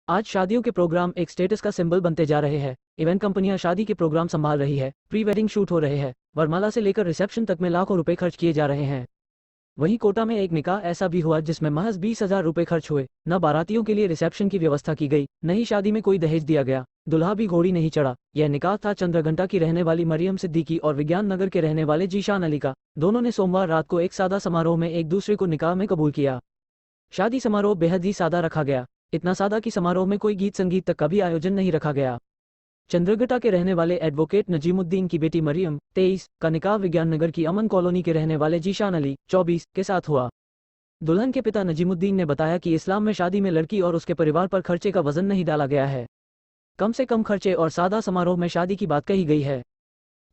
आज शादियों के प्रोग्राम एक स्टेटस का सिंबल बनते जा रहे हैं। इवेंट कंपनियां शादी के प्रोग्राम संभाल रही है, प्री वेडिंग शूट हो रहे हैं, वरमाला से लेकर रिसेप्शन तक में लाखों रुपए खर्च किए जा रहे हैं। वहीं कोटा में एक निकाह ऐसा भी हुआ जिसमें महज 20,000 रुपए खर्च हुए। न बारातियों के लिए रिसेप्शन की व्यवस्था की गई, न ही शादी में कोई दहेज दिया गया, दुल्हा भी घोड़ी नहीं चढ़ा। यह निकाह था चंद्रघंटा की रहने वाली मरियम सिद्दीकी और विज्ञान नगर के रहने वाले जीशान अली का। दोनों ने सोमवार रात को एक सादा समारोह में एक दूसरे को निकाह में कबूल किया। शादी समारोह बेहद ही सादा रखा गया, इतना सादा कि समारोह में कोई गीत संगीत तक का भी आयोजन नहीं रखा गया। चंद्रघंटा के रहने वाले एडवोकेट नजीमुद्दीन की बेटी मरियम 23 का निकाह विज्ञान नगर की अमन कॉलोनी के रहने वाले जीशान अली 24 के साथ हुआ। दुल्हन के पिता नजीमुद्दीन ने बताया कि इस्लाम में शादी में लड़की और उसके परिवार पर खर्चे का वजन नहीं डाला गया है। कम से कम खर्चे और सादा समारोह में शादी की बात कही गई है।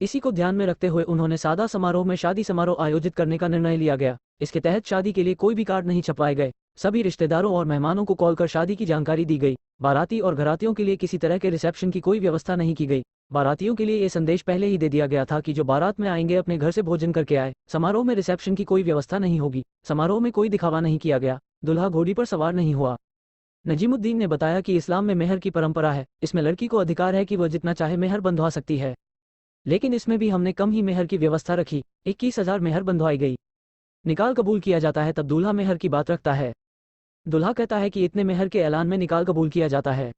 इसी को ध्यान में रखते हुए उन्होंने सादा समारोह में शादी समारोह आयोजित करने का निर्णय लिया गया। इसके तहत शादी के लिए कोई भी कार्ड नहीं छपवाए गए। सभी रिश्तेदारों और मेहमानों को कॉल कर शादी की जानकारी दी गई। बाराती और घरातियों के लिए किसी तरह के रिसेप्शन की कोई व्यवस्था नहीं की गई। बारातियों के लिए ये संदेश पहले ही दे दिया गया था कि जो बारात में आएंगे अपने घर से भोजन करके आए। समारोह में रिसेप्शन की कोई व्यवस्था नहीं होगी। समारोह में कोई दिखावा नहीं किया गया। दुल्हा घोड़ी पर सवार नहीं हुआ। नजीमुद्दीन ने बताया कि इस्लाम में मेहर की परंपरा है। इसमें लड़की को अधिकार है कि वह जितना चाहे मेहर बंधवा सकती है, लेकिन इसमें भी हमने कम ही मेहर की व्यवस्था रखी। 21,000 मेहर बंधवाई गई। निकाल कबूल किया जाता है तब दूल्हा मेहर की बात रखता है। दूल्हा कहता है कि इतने मेहर के ऐलान में निकाल कबूल किया जाता है।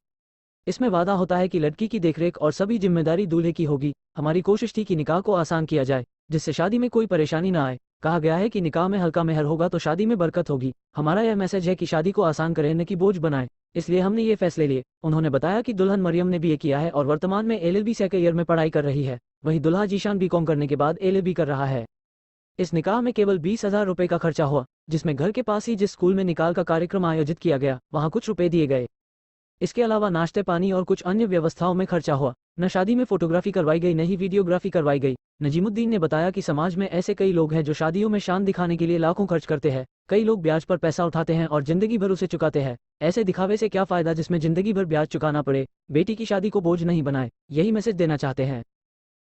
इसमें वादा होता है कि लड़की की देखरेख और सभी जिम्मेदारी दूल्हे की होगी। हमारी कोशिश थी कि निकाह को आसान किया जाए, जिससे शादी में कोई परेशानी न आए। कहा गया है कि निकाह में हल्का मेहर होगा तो शादी में बरकत होगी। हमारा यह मैसेज है कि शादी को आसान करें, न कि बोझ बनाएं, इसलिए हमने ये फैसले लिए। उन्होंने बताया कि दुल्हन मरियम ने बीए किया है और वर्तमान में एलएलबी सेकंड ईयर में पढ़ाई कर रही है। वहीं दुल्हा जीशान बीकॉम करने के बाद एलएलबी कर रहा है। इस निकाह में केवल 20,000 रुपए का खर्चा हुआ, जिसमें घर के पास ही जिस स्कूल में निकाह का कार्यक्रम आयोजित किया गया वहां कुछ रुपए दिए गए। इसके अलावा नाश्ते पानी और कुछ अन्य व्यवस्थाओं में खर्चा हुआ। न शादी में फोटोग्राफी करवाई गई, न ही वीडियोग्राफी करवाई गई। नजीमुद्दीन ने बताया कि समाज में ऐसे कई लोग हैं जो शादियों में शान दिखाने के लिए लाखों खर्च करते हैं। कई लोग ब्याज पर पैसा उठाते हैं और जिंदगी भर उसे चुकाते हैं। ऐसे दिखावे से क्या फायदा जिसमें जिंदगी भर ब्याज चुकाना पड़े। बेटी की शादी को बोझ नहीं बनाए, यही मैसेज देना चाहते हैं।